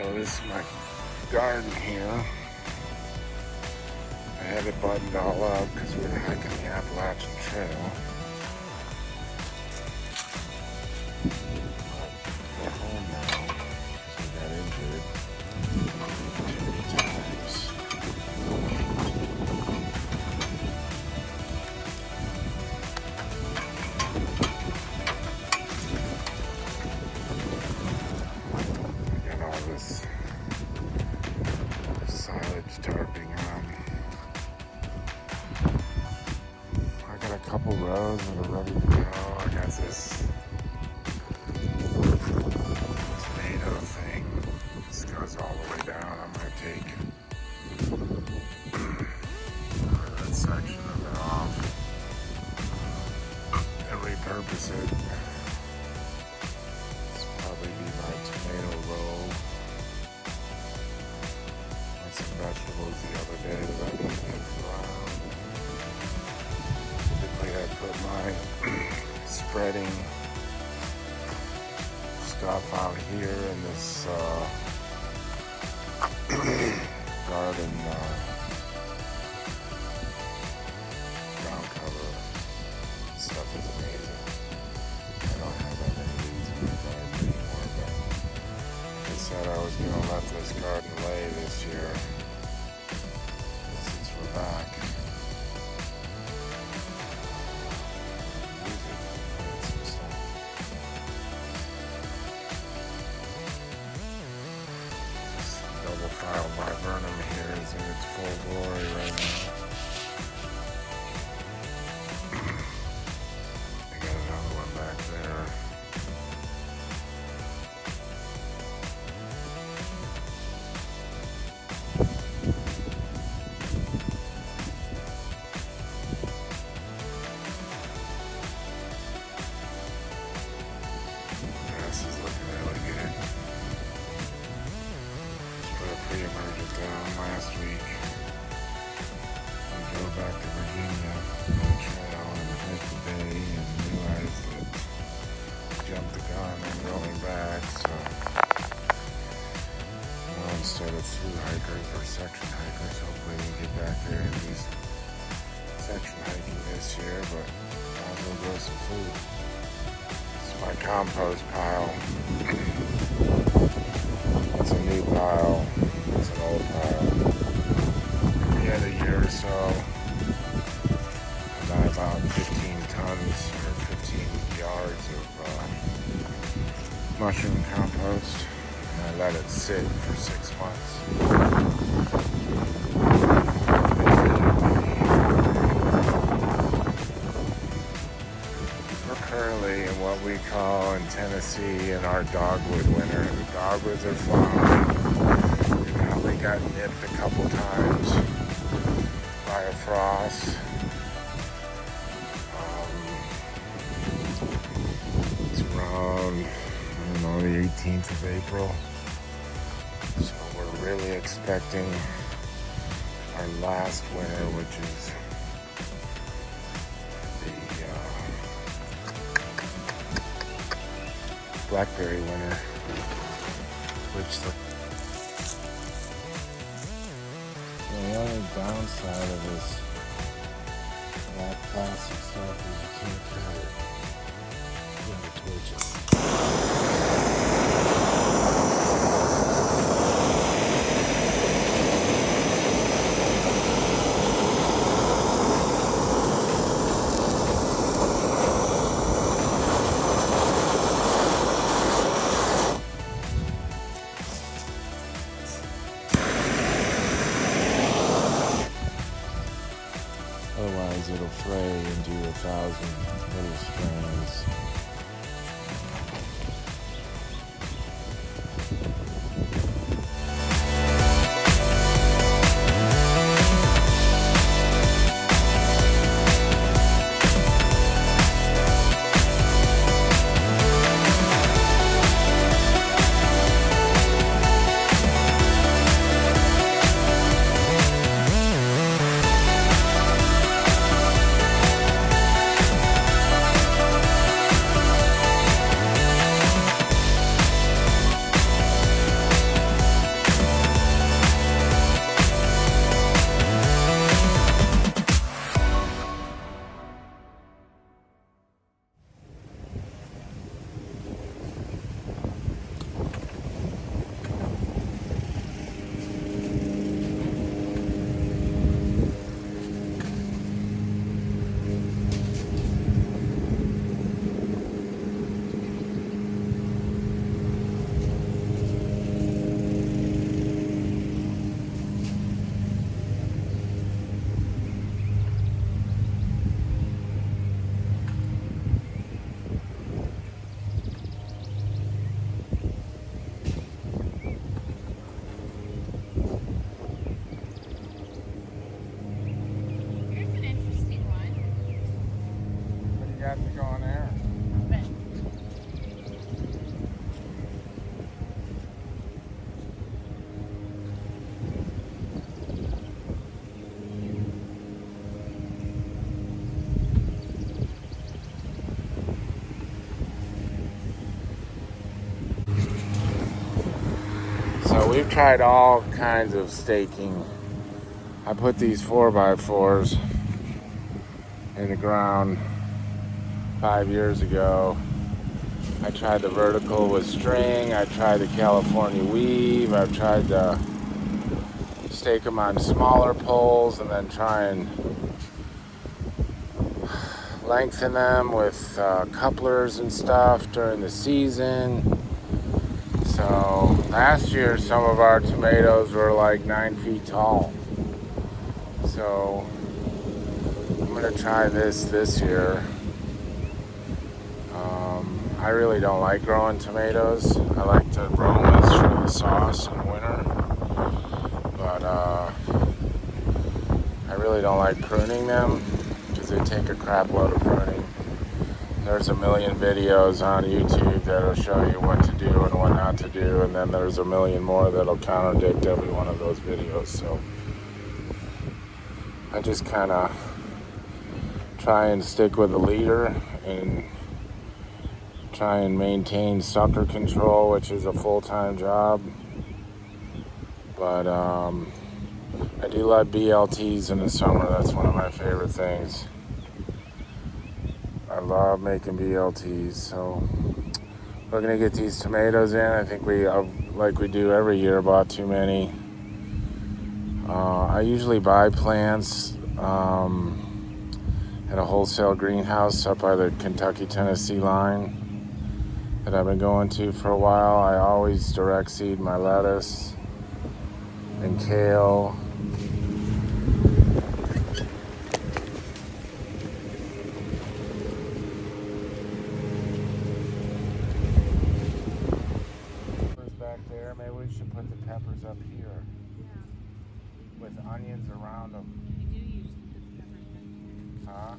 So this is my garden here. I had it buttoned all up because we were hiking the Appalachian Trail. We're home now because we got injured 2 times. I got all this silage tarping on. I got a couple rows that are ready to go. I got this tomato thing. This goes all the way down. I'm going to take that section of it off and repurpose it. This will probably be my tomato roll. Had some vegetables the other day that I didn't get around. Typically I put my spreading stuff out here in this garden ground cover. Stuff is amazing. I don't have that many weeds in my garden anymore, but I said I was going to let this garden lay this year. Since we're back. Use it. Plant some stuff. This double file viburnum here is in its full glory right now. I got another one back there. Grass is looking really good. Just put a pre-emergent down last week. We drove back to Virginia on the trail and hiked the bay and realized that we jumped the gun on going back. So now instead of through hikers or section hikers, hopefully we get back there and do some section hiking this year, but might as well grow some food. This is my compost pile. It's a new pile. It's an old pile. Every other year or so, I buy about 15 tons or 15 yards of mushroom compost, and I let it sit for 6 months. We're currently in what we call in Tennessee in our dogwood winter. The dogwoods are flowering. We probably got nipped a couple times by a frost. It's around, I don't know, the 18th of April. So we're really expecting our last winter, which is the blackberry winter, which the only downside of this black plastic stuff is you can't cut it. You gotta torch it. Otherwise it'll fray into 1,000 little strands. So we've tried all kinds of staking. I put these 4x4s in the ground 5 years ago. I tried the vertical with string. I tried the California weave. I've tried to stake them on smaller poles and then try and lengthen them with couplers and stuff during the season. So last year some of our tomatoes were like 9 feet tall. So I'm gonna try this year. I really don't like growing tomatoes. I like to grow them for the sauce in the winter. But I really don't like pruning them because they take a crap load of pruning. There's a million videos on YouTube that'll show you what to do and what not to do, and then there's a million more that'll contradict every one of those videos. So I just kind of try and stick with the leader and try and maintain sucker control, which is a full-time job. But I do love BLTs in the summer. That's one of my favorite things. I love making BLTs. So we're gonna get these tomatoes in. I think we, like we do every year, bought too many. I usually buy plants at a wholesale greenhouse up by the Kentucky-Tennessee line that I've been going to for a while. I always direct seed my lettuce and kale. Back there, maybe we should put the peppers up here. Yeah. With onions around them. You do use the peppers, don't you? Huh?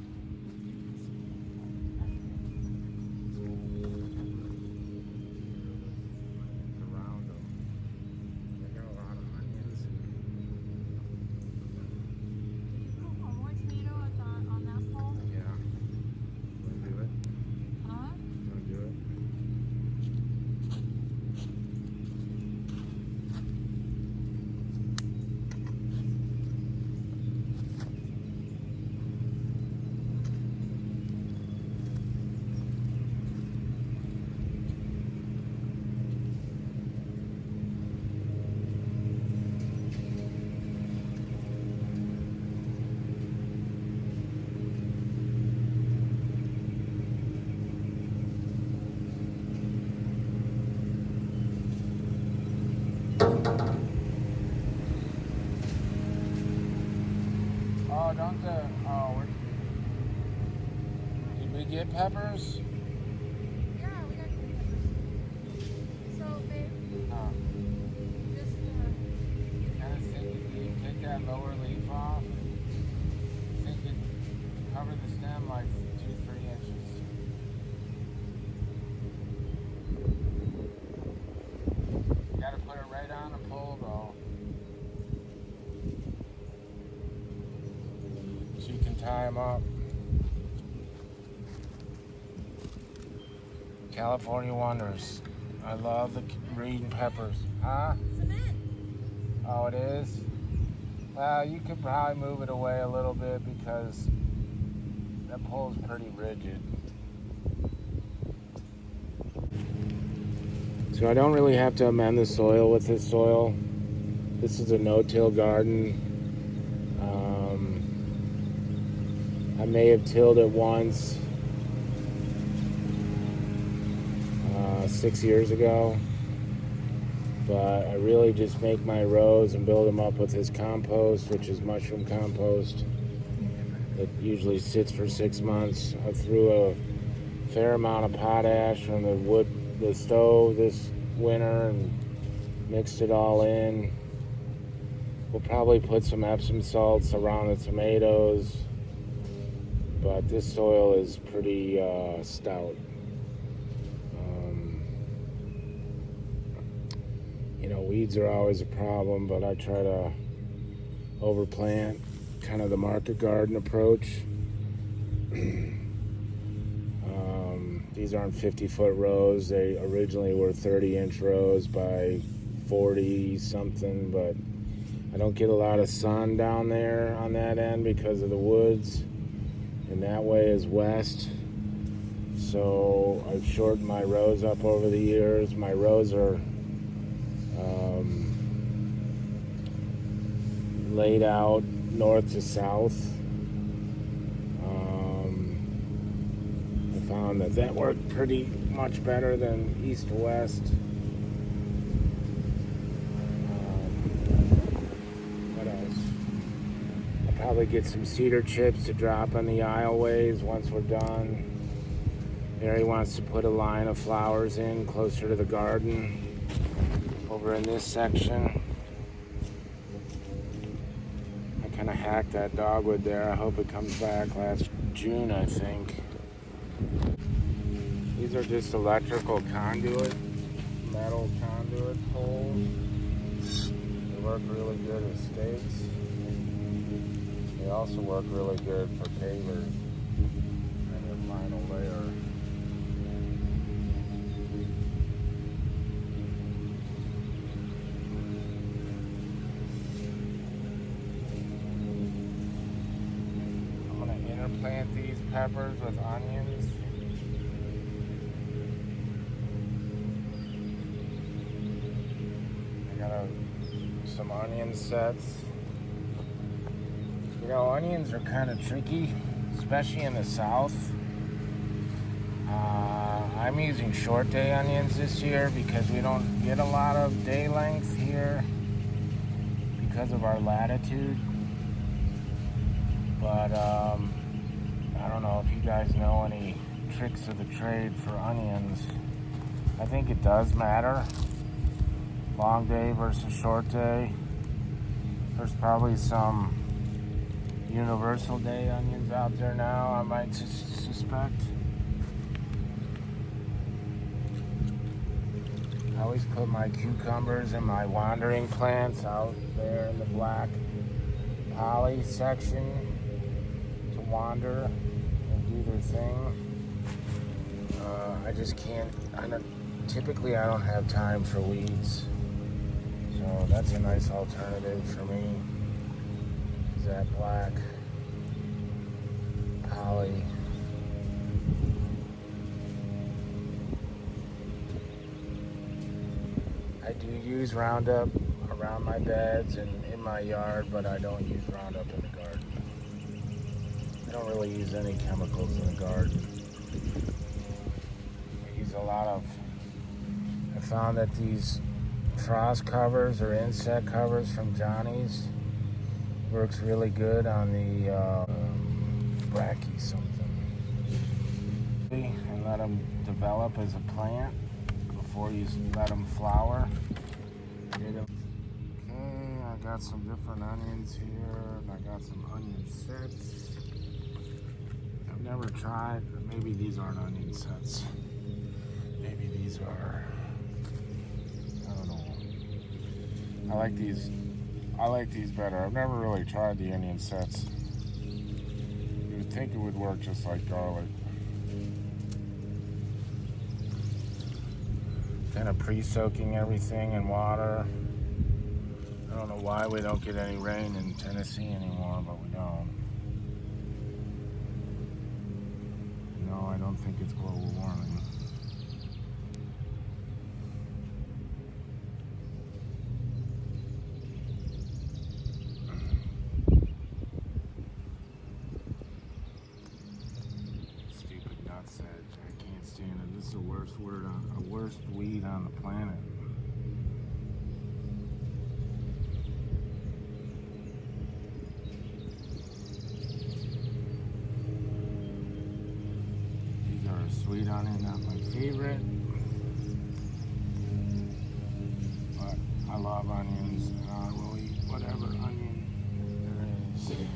Around them. They got a lot of onions. Did you put one more tomato on that pole? Yeah. Want to do it? Huh? Want to do it? Oh, don't the, did we get peppers? Yeah, we got green peppers. So, babe, just Kind of think you take that lower leaf off. Think you cover the stem like 2-3 inches. Gotta put it right on the pole though. So you can tie them up. California Wonders. I love the green peppers. Huh? cement. Oh, it is? Well, you could probably move it away a little bit because that pole's pretty rigid. So I don't really have to amend the soil with this soil. This is a no-till garden. I may have tilled it once 6 years ago, but I really just make my rows and build them up with this compost, which is mushroom compost. It usually sits for 6 months. I threw a fair amount of potash from the stove this winter and mixed it all in. We'll probably put some Epsom salts around the tomatoes, but this soil is pretty stout. Weeds are always a problem, but I try to overplant, kind of the market garden approach. These aren't 50-foot rows. They originally were 30-inch rows by 40 something, but I don't get a lot of sun down there on that end because of the woods, and that way is west. So I've shortened my rows up over the years. My rows are laid out north to south. I found that worked pretty much better than east to west. What else? I'll probably get some cedar chips to drop on the aisleways once we're done. Mary wants to put a line of flowers in closer to the garden over in this section. I kind of hacked that dogwood there. I hope it comes back last June, I think. These are just electrical conduit, metal conduit poles. They work really good as stakes. They also work really good for pavers and their final layer. I'm going to interplant these peppers with onions. Some onion sets. You know, onions are kind of tricky, especially in the south. I'm using short day onions this year because we don't get a lot of day length here because of our latitude. But I don't know if you guys know any tricks of the trade for onions. I think it does matter. Long day versus short day. There's probably some universal day onions out there now, I might suspect. I always put my cucumbers and my wandering plants out there in the black poly section to wander and do their thing. I just can't, typically I don't have time for weeds. So that's a nice alternative for me, is that black poly. I do use Roundup around my beds and in my yard, but I don't use Roundup in the garden. I don't really use any chemicals in the garden. I use a lot of, I found that these frost covers or insect covers from Johnny's works really good on the bracky something, and let them develop as a plant before you let them flower. Okay, I got some different onions here, and I got some onion sets. I've never tried, maybe these aren't onion sets. Maybe these are, I don't know. I like these better. I've never really tried the onion sets. You would think it would work just like garlic. Kind of pre-soaking everything in water. I don't know why we don't get any rain in Tennessee anymore, but we don't. No, I don't think it's global warming. This is the worst weed on the planet. These are a sweet onion, not my favorite, but I love onions and I will eat whatever onion there is.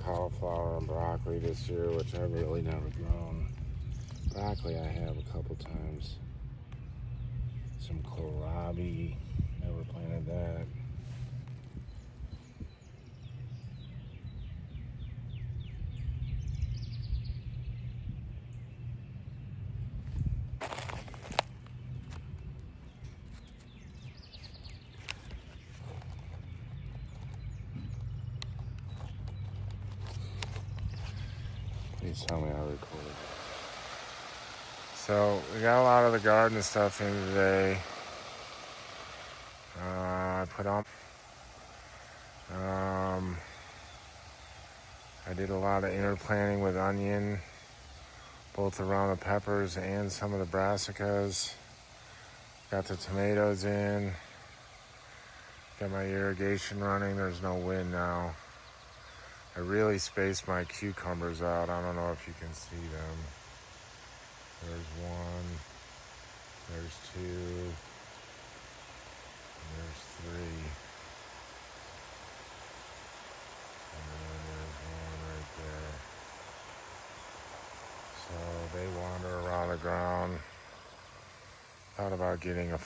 Cauliflower and broccoli this year, which I've really never grown. Broccoli I have a couple times. Some kohlrabi, never planted that. just tell me I recorded. So we got a lot of the garden stuff in today. I put on. I did a lot of interplanting with onion, both around the peppers and some of the brassicas. Got the tomatoes in. Got my irrigation running. There's no wind now. I really spaced my cucumbers out. I don't know if you can see them. There's one. There's two. There's three. And then there's one right there. So they wander around the ground. Thought about getting a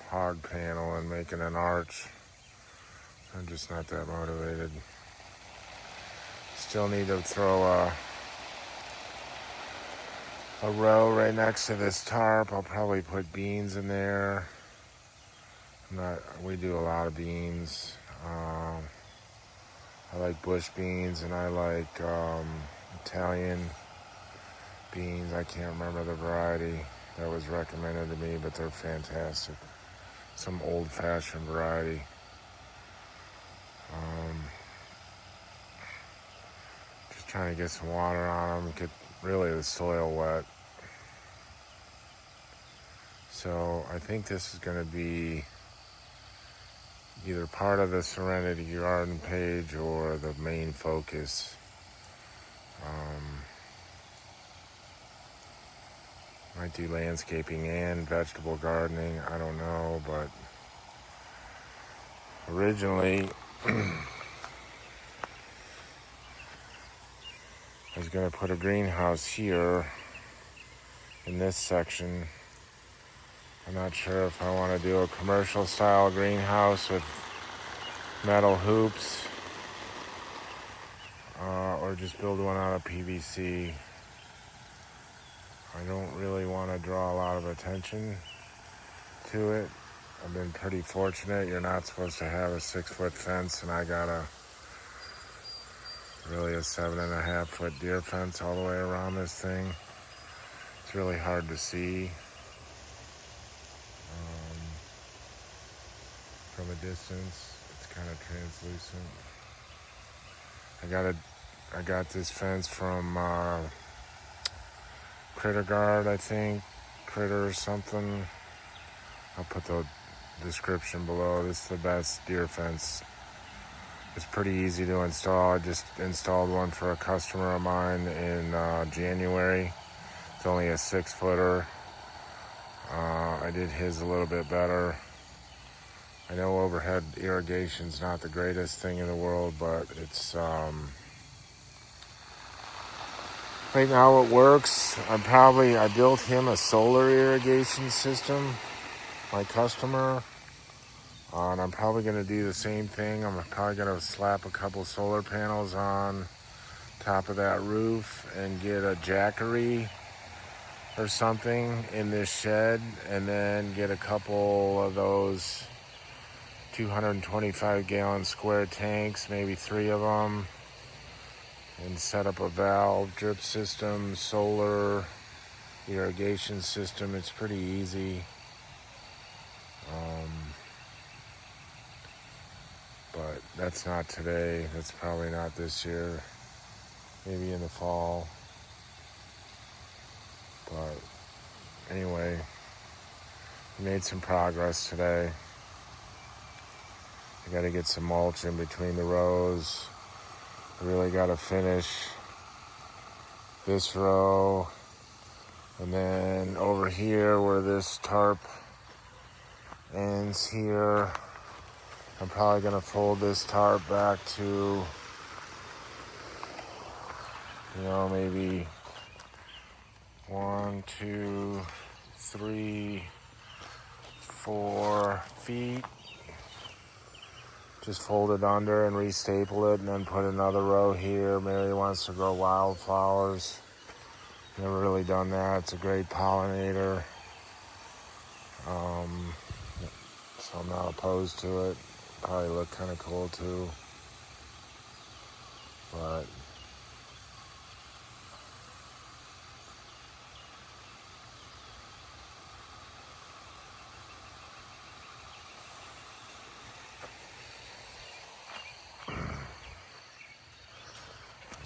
hog panel and making an arch. I'm just not that motivated. Still need to throw a row right next to this tarp. I'll probably put beans in there. We do a lot of beans. I like bush beans and I like Italian beans. I can't remember the variety that was recommended to me, but they're fantastic. Some old-fashioned variety. Just trying to get some water on them, get really the soil wet. So I think this is going to be either part of the Serenity Garden page or the main focus. Might do landscaping and vegetable gardening, I don't know, but originally I was going to put a greenhouse here in this section. I'm not sure if I want to do a commercial style greenhouse with metal hoops or just build one out of PVC. I don't really want to draw a lot of attention to it. I've been pretty fortunate. You're not supposed to have a 6-foot fence, and I got a 7.5-foot deer fence all the way around this thing. It's really hard to see from a distance. It's kind of translucent. I got this fence from Critter Guard, I think. Critter or something. I'll put the description below. This is the best deer fence. It's pretty easy to install. I just installed one for a customer of mine in January. It's only a 6-footer. I did his a little bit better. I know overhead irrigation's not the greatest thing in the world, but it's right now it works. I built him a solar irrigation system, my customer, and I'm probably going to do the same thing. I'm probably going to slap a couple solar panels on top of that roof and get a jackery or something in this shed, and then get a couple of those 225-gallon square tanks, maybe 3 of them, and set up a valve drip system, solar irrigation system. It's pretty easy. But that's not today. That's probably not this year. Maybe in the fall. But anyway, we made some progress today. I got to get some mulch in between the rows. I really got to finish this row. And then over here where this tarp ends here, I'm probably going to fold this tarp back to, maybe 1, 2, 3, 4 feet. Just fold it under and restaple it, and then put another row here. Mary wants to grow wildflowers. Never really done that. It's a great pollinator. So I'm not opposed to it. Probably look kind of cool too. But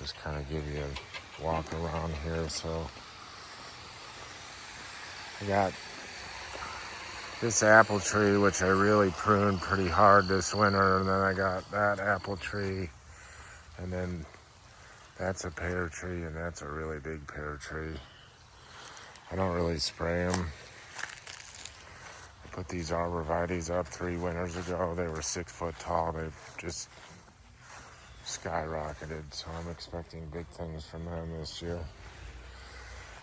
just kind of give you a walk around here. So I got this apple tree, which I really pruned pretty hard this winter, and then I got that apple tree, and then that's a pear tree, and that's a really big pear tree. I don't really spray them. I put these arborvitaes up 3 winters ago. They were 6 foot tall. They've just skyrocketed, so I'm expecting big things from them this year.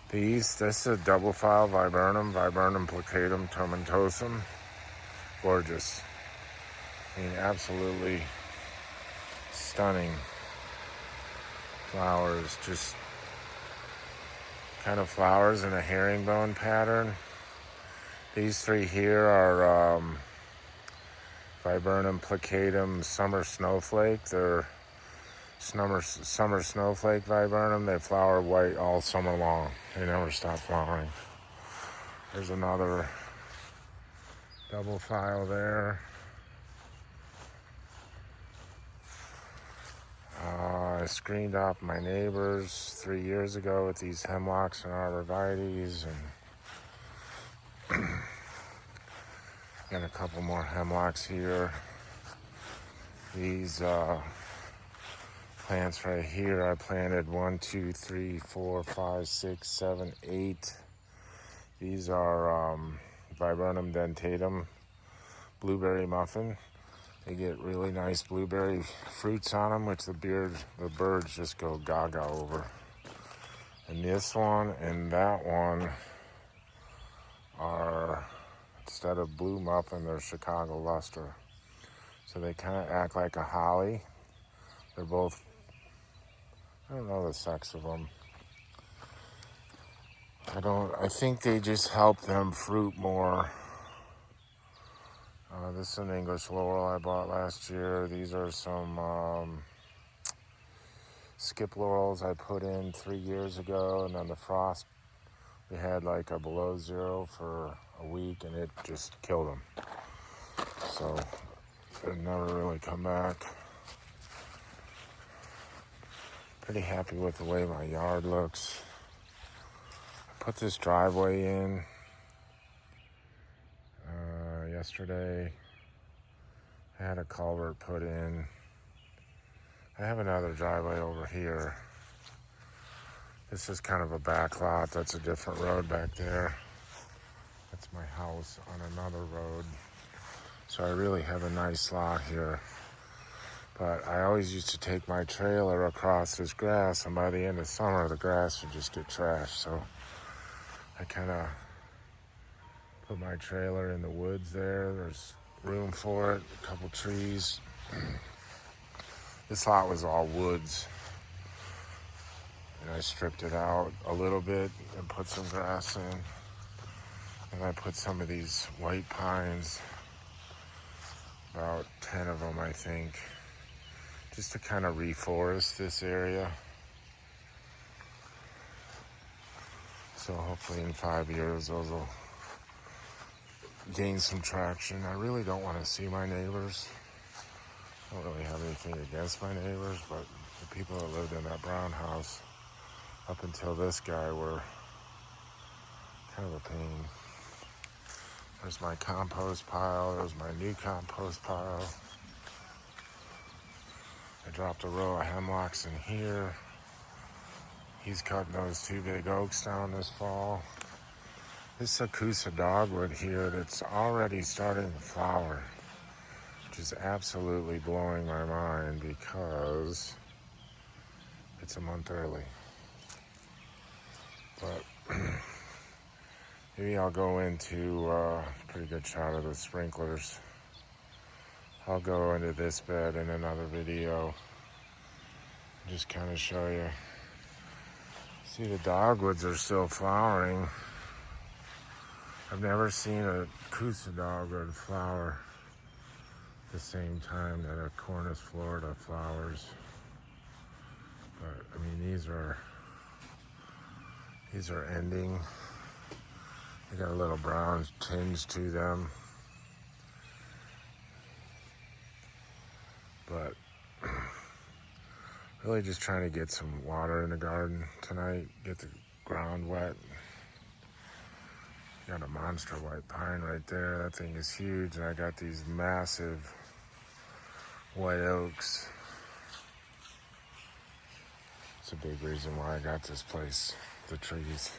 This is a double file viburnum, Viburnum plicatum tomentosum. Gorgeous. I mean, absolutely stunning flowers. Just kind of flowers in a herringbone pattern. These 3 here are Viburnum plicatum summer snowflake. They're summer snowflake viburnum. They flower white all summer long. They never stop flowering. There's another double file there. I screened off my neighbors 3 years ago with these hemlocks and arborvitaes, and got a couple more hemlocks here. These plants right here, I planted 1, 2, 3, 4, 5, 6, 7, 8. These are Viburnum dentatum blueberry muffin. They get really nice blueberry fruits on them, which the birds just go gaga over. And this one and that one are, instead of blue muffin, they're Chicago luster. So they kind of act like a holly. They're both, I don't know the sex of them. I think they just help them fruit more. This is an English laurel I bought last year. These are some skip laurels I put in 3 years ago, and then the frost, we had like a below 0 for a week, and it just killed them. So they never really come back. Pretty happy with the way my yard looks. I put this driveway in yesterday. I had a culvert put in. I have another driveway over here. This is kind of a back lot. That's a different road back there. That's my house on another road. So I really have a nice lot here. But I always used to take my trailer across this grass, and by the end of summer, the grass would just get trashed. So I kind of put my trailer in the woods there. There's room for it, a couple trees. This lot was all woods. And I stripped it out a little bit and put some grass in. And I put some of these white pines, about 10 of them, I think, just to kind of reforest this area. So hopefully in 5 years, those will gain some traction. I really don't want to see my neighbors. I don't really have anything against my neighbors, but the people that lived in that brown house up until this guy were kind of a pain. There's my compost pile. There's my new compost pile. I dropped a row of hemlocks in here. He's cutting those 2 big oaks down this fall. This Akusa dogwood here that's already starting to flower, which is absolutely blowing my mind because it's a month early. But maybe I'll go into a pretty good shot of the sprinklers. I'll go into this bed in another video and just kind of show you. See, the dogwoods are still flowering. I've never seen a Akusa dogwood flower the same time that a Cornus Florida flowers. But I mean, these are ending. They got a little brown tinge to them. But Really just trying to get some water in the garden tonight, get the ground wet. Got a monster white pine right there. That thing is huge. And I got these massive white oaks. It's a big reason why I got this place, the trees.